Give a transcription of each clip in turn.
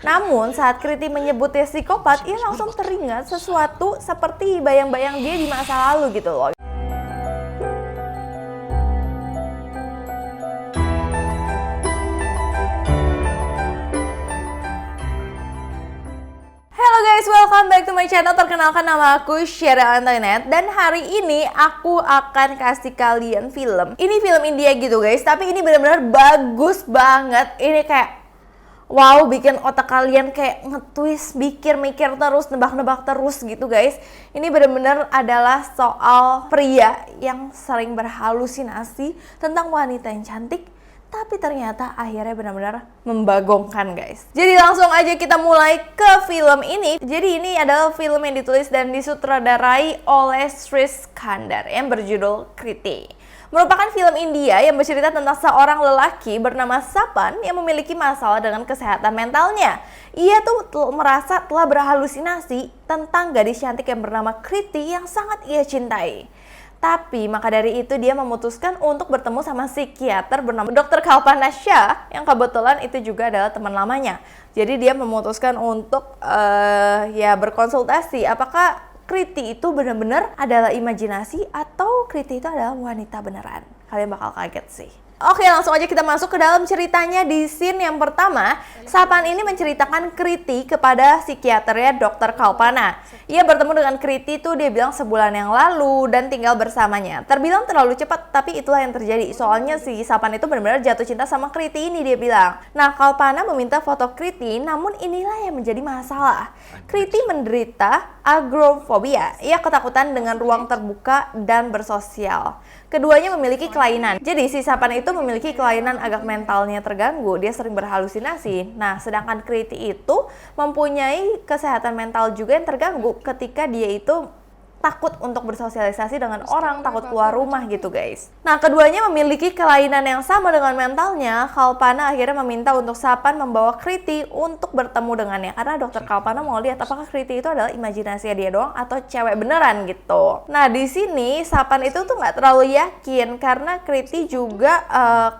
Namun saat Kriti menyebutnya psikopat, ia langsung teringat sesuatu seperti bayang-bayang dia di masa lalu gitu loh. Halo guys, welcome back to my channel. Perkenalkan, nama aku Sheryl Antoinette. Dan hari ini aku akan kasih kalian film. Ini film India gitu guys, tapi ini benar-benar bagus banget. Ini kayak wow, bikin otak kalian kayak nge-twist, mikir terus, nebak-nebak terus gitu guys. Ini benar-benar adalah soal pria yang sering berhalusinasi tentang wanita yang cantik, tapi ternyata akhirnya benar-benar membagongkan guys. Jadi langsung aja kita mulai ke film ini. Jadi ini adalah film yang ditulis dan disutradarai oleh Sri Skandar yang berjudul Kriti. Merupakan film India yang bercerita tentang seorang lelaki bernama Sapan yang memiliki masalah dengan kesehatan mentalnya. Ia tuh merasa telah berhalusinasi tentang gadis cantik yang bernama Kriti yang sangat ia cintai. Tapi maka dari itu dia memutuskan untuk bertemu sama psikiater bernama Dr. Kalpana Shah yang kebetulan itu juga adalah teman lamanya. Jadi dia memutuskan untuk berkonsultasi apakah Kriti itu benar-benar adalah imajinasi atau Kriti itu adalah wanita beneran. Kalian bakal kaget sih. Oke, langsung aja kita masuk ke dalam ceritanya. Di scene yang pertama, Sapan ini menceritakan Kriti kepada psikiaternya Dr. Kalpana. Ia bertemu dengan Kriti tuh dia bilang sebulan yang lalu dan tinggal bersamanya. Terbilang terlalu cepat, tapi itulah yang terjadi. Soalnya si Sapan itu benar-benar jatuh cinta sama Kriti ini, dia bilang. Nah, Kalpana meminta foto Kriti, namun inilah yang menjadi masalah. Kriti menderita agorafobia. Ia ketakutan dengan ruang terbuka dan bersosial. Keduanya memiliki kelainan. Jadi si Sapan itu memiliki kelainan agak mentalnya terganggu. Dia sering berhalusinasi. Nah, sedangkan Kriti itu mempunyai kesehatan mental juga yang terganggu ketika dia itu takut untuk bersosialisasi dengan orang, takut keluar rumah gitu guys. Nah, keduanya memiliki kelainan yang sama dengan mentalnya. Kalpana akhirnya meminta untuk Sapan membawa Kriti untuk bertemu dengannya. Karena dokter Kalpana mau lihat apakah Kriti itu adalah imajinasi dia doang atau cewek beneran gitu. Nah, di sini Sapan itu tuh nggak terlalu yakin karena Kriti juga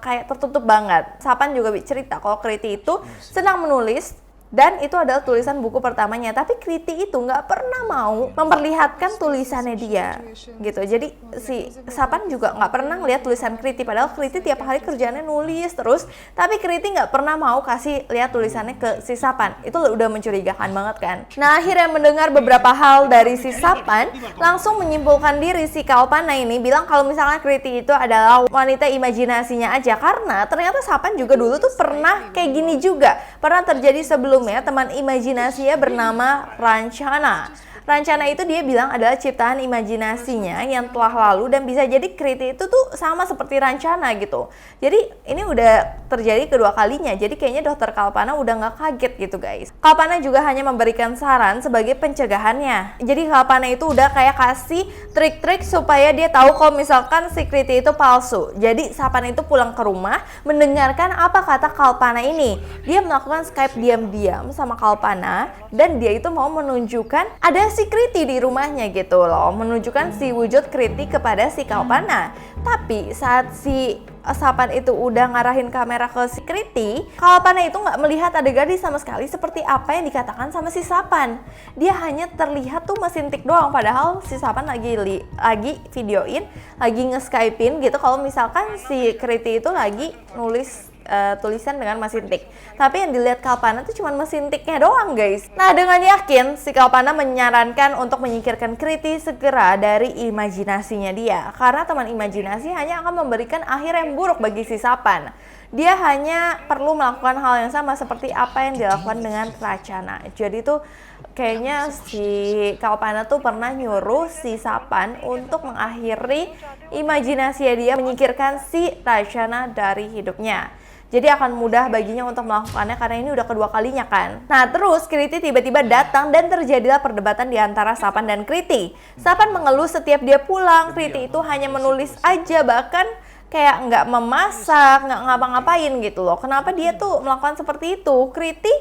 kayak tertutup banget. Sapan juga cerita kalau Kriti itu senang menulis, dan itu adalah tulisan buku pertamanya. Tapi Kriti itu nggak pernah mau memperlihatkan tulisannya dia gitu. Jadi si Sapan juga nggak pernah ngeliat tulisan Kriti. Padahal Kriti tiap hari kerjaannya nulis terus. Tapi Kriti nggak pernah mau kasih lihat tulisannya ke si Sapan. Itu udah mencurigakan banget kan. Nah, akhirnya mendengar beberapa hal dari si Sapan, langsung menyimpulkan diri si Kalpana ini bilang kalau misalnya Kriti itu adalah wanita imajinasinya aja. Karena ternyata Sapan juga dulu tuh pernah kayak gini juga. Pernah terjadi sebelumnya. Teman imajinasinya bernama Rancana. Rancana itu dia bilang adalah ciptaan imajinasinya yang telah lalu dan bisa jadi Kriti itu tuh sama seperti Rancana gitu. Jadi ini udah terjadi kedua kalinya. Jadi kayaknya dokter Kalpana udah nggak kaget gitu guys. Kalpana juga hanya memberikan saran sebagai pencegahannya. Jadi Kalpana itu udah kayak kasih trik-trik supaya dia tahu kalau misalkan si Kriti itu palsu. Jadi Sapan itu pulang ke rumah mendengarkan apa kata Kalpana ini. Dia melakukan Skype diam-diam sama Kalpana dan dia itu mau menunjukkan ada si Kriti di rumahnya gitu loh, menunjukkan si wujud Kriti kepada si Kalpana. Tapi saat si Sapan itu udah ngarahin kamera ke si Kriti, Kalpana itu nggak melihat ada gadis sama sekali seperti apa yang dikatakan sama si Sapan. Dia hanya terlihat tuh mesin tik doang, padahal si Sapan lagi videoin, lagi nge-skypein gitu kalau misalkan si Kriti itu lagi nulis tulisan dengan mesin tik. Tapi yang dilihat Kalpana tuh cuma mesin tiknya doang guys. Nah, dengan yakin si Kalpana menyarankan untuk menyingkirkan Kriti segera dari imajinasinya dia. Karena teman imajinasi hanya akan memberikan akhir yang buruk bagi si Sapan. Dia hanya perlu melakukan hal yang sama seperti apa yang dilakukan dengan Rancana. Jadi tuh kayaknya si Kalpana tuh pernah nyuruh si Sapan untuk mengakhiri imajinasi dia, menyingkirkan si Rancana dari hidupnya. Jadi akan mudah baginya untuk melakukannya karena ini udah kedua kalinya kan. Nah, terus Kriti tiba-tiba datang dan terjadilah perdebatan di antara Sapan dan Kriti. Sapan mengeluh setiap dia pulang, Kriti itu hanya menulis aja, bahkan kayak nggak memasak, nggak ngapa-ngapain gitu loh. Kenapa dia tuh melakukan seperti itu? Kriti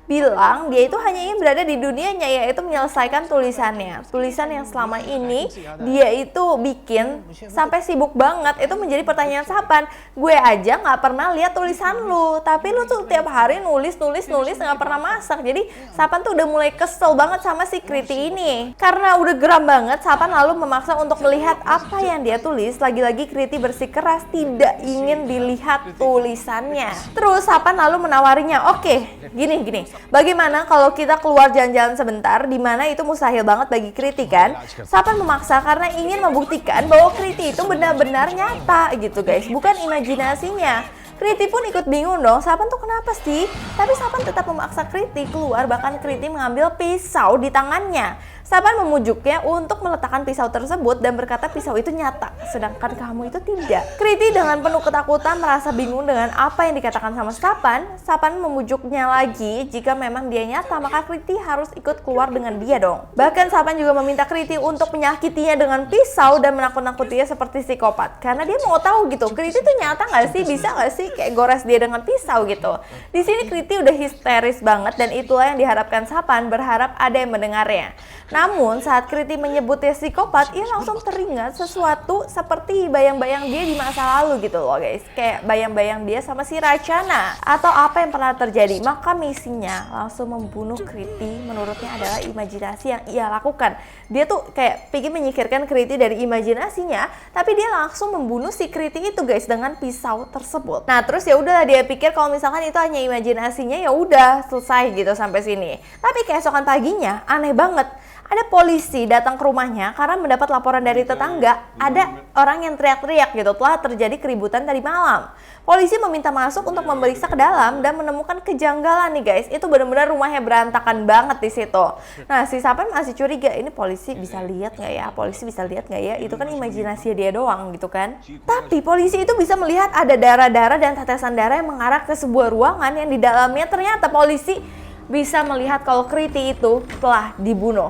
bilang dia itu hanya ingin berada di dunianya, yaitu menyelesaikan tulisannya. Tulisan yang selama ini dia itu bikin sampai sibuk banget, itu menjadi pertanyaan Sapan. Gue aja nggak pernah lihat tulisan lu, tapi lu tuh tiap hari nulis nggak pernah masak. Jadi Sapan tuh udah mulai kesel banget sama si Kriti ini. Karena udah geram banget, Sapan lalu memaksa untuk melihat apa yang dia tulis. Lagi-lagi Kriti bersikeras tidak ingin dilihat tulisannya. Terus Sapan lalu menawarinya, oke, gini. Bagaimana kalau kita keluar jalan-jalan sebentar, di mana itu mustahil banget bagi Kriti kan? Sapan memaksa karena ingin membuktikan bahwa Kriti itu benar-benar nyata gitu guys, bukan imajinasinya. Kriti pun ikut bingung dong, Sapan tuh kenapa sih? Tapi Sapan tetap memaksa Kriti keluar, bahkan Kriti mengambil pisau di tangannya. Sapan memujuknya untuk meletakkan pisau tersebut dan berkata pisau itu nyata, sedangkan kamu itu tidak. Kriti dengan penuh ketakutan merasa bingung dengan apa yang dikatakan sama Sapan. Sapan memujuknya lagi, jika memang dia nyata maka Kriti harus ikut keluar dengan dia dong. Bahkan Sapan juga meminta Kriti untuk menyakitinya dengan pisau dan menakut-nakutinya seperti psikopat. Karena dia mau tahu gitu, Kriti tuh nyata nggak sih, bisa nggak sih kayak gores dia dengan pisau gitu. Di sini Kriti udah histeris banget dan itulah yang diharapkan Sapan, berharap ada yang mendengarnya. Namun saat Kriti menyebutnya psikopat, ia langsung teringat sesuatu seperti bayang-bayang dia di masa lalu gitu loh guys. Kayak bayang-bayang dia sama si Rachana atau apa yang pernah terjadi. Maka misinya langsung membunuh Kriti menurutnya adalah imajinasi yang ia lakukan. Dia tuh kayak pengen menyingkirkan Kriti dari imajinasinya, tapi dia langsung membunuh si Kriti itu guys dengan pisau tersebut. Nah terus ya udah dia pikir kalau misalkan itu hanya imajinasinya, ya udah selesai gitu sampai sini. Tapi keesokan paginya aneh banget. Ada polisi datang ke rumahnya karena mendapat laporan dari tetangga ada orang yang teriak-teriak gitu, telah terjadi keributan tadi malam. Polisi meminta masuk untuk memeriksa ke dalam dan menemukan kejanggalan nih guys. Itu benar-benar rumahnya berantakan banget di situ. Nah si Sapan masih curiga, ini polisi bisa lihat nggak ya? Polisi bisa lihat nggak ya? Itu kan imajinasi dia doang gitu kan. Tapi polisi itu bisa melihat ada darah-darah dan tetesan darah yang mengarah ke sebuah ruangan yang di dalamnya ternyata polisi bisa melihat kalau Kriti itu telah dibunuh.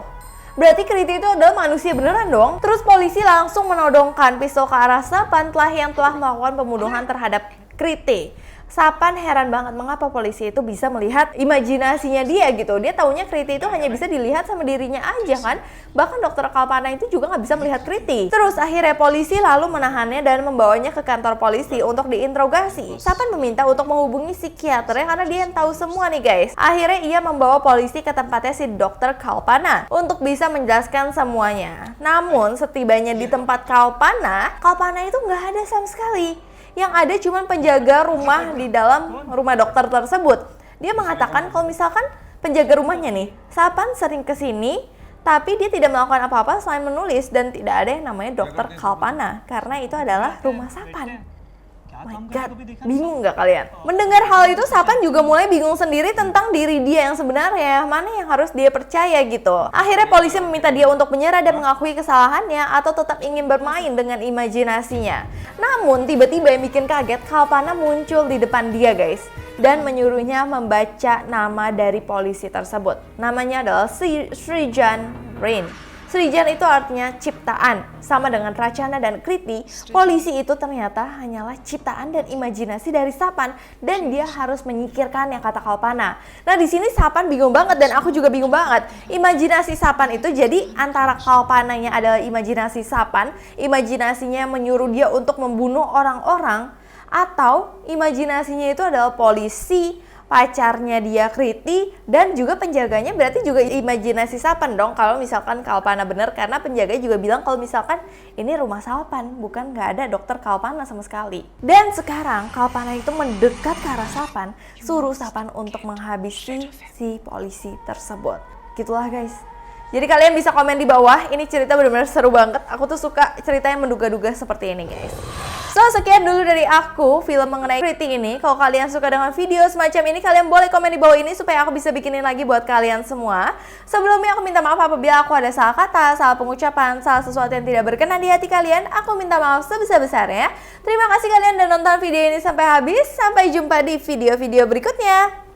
Berarti Kriti itu adalah manusia beneran dong. Terus polisi langsung menodongkan pisau ke arah Sapan yang telah melakukan pembunuhan terhadap Kriti. Sapan heran banget mengapa polisi itu bisa melihat imajinasinya dia gitu. Dia taunya Kriti itu hanya bisa dilihat sama dirinya aja kan. Bahkan dokter Kalpana itu juga nggak bisa melihat Kriti. Terus akhirnya polisi lalu menahannya dan membawanya ke kantor polisi untuk diinterogasi. Sapan meminta untuk menghubungi psikiater karena dia yang tahu semua nih guys. Akhirnya ia membawa polisi ke tempatnya si dokter Kalpana untuk bisa menjelaskan semuanya. Namun setibanya di tempat Kalpana itu nggak ada sama sekali. Yang ada cuma penjaga rumah di dalam rumah dokter tersebut. Dia mengatakan kalau misalkan penjaga rumahnya nih, Sapan sering kesini, tapi dia tidak melakukan apa-apa selain menulis dan tidak ada yang namanya dokter Kalpana karena itu adalah rumah Sapan. Oh my god, bingung nggak kalian? Mendengar hal itu Sapan juga mulai bingung sendiri tentang diri dia yang sebenarnya, mana yang harus dia percaya gitu. Akhirnya polisi meminta dia untuk menyerah dan mengakui kesalahannya atau tetap ingin bermain dengan imajinasinya. Namun tiba-tiba yang bikin kaget, Kalpana muncul di depan dia guys dan menyuruhnya membaca nama dari polisi tersebut. Namanya adalah Srijan Rain. Srijan itu artinya ciptaan, sama dengan Rachana dan Kriti. Polisi itu ternyata hanyalah ciptaan dan imajinasi dari Sapan dan dia harus menyingkirkan yang kata Kalpana. Nah di sini Sapan bingung banget dan aku juga bingung banget. Imajinasi Sapan itu jadi antara Kalpananya adalah imajinasi Sapan, imajinasinya menyuruh dia untuk membunuh orang-orang, atau imajinasinya itu adalah polisi, pacarnya dia Kriti, dan juga penjaganya berarti juga imajinasi Sapan dong kalau misalkan Kalpana bener, karena penjaga juga bilang kalau misalkan ini rumah Sapan, bukan nggak ada dokter Kalpana sama sekali. Dan sekarang Kalpana itu mendekat ke arah Sapan, suruh Sapan untuk menghabisi si polisi tersebut. Gitulah guys. Jadi kalian bisa komen di bawah, ini cerita benar-benar seru banget. Aku tuh suka cerita yang menduga-duga seperti ini guys. So sekian dulu dari aku film mengenai Kriti ini. Kalau kalian suka dengan video semacam ini, kalian boleh komen di bawah ini supaya aku bisa bikinin lagi buat kalian semua. Sebelumnya aku minta maaf apabila aku ada salah kata, salah pengucapan, salah sesuatu yang tidak berkenan di hati kalian. Aku minta maaf sebesar-besarnya. Terima kasih kalian udah nonton video ini sampai habis. Sampai jumpa di video-video berikutnya.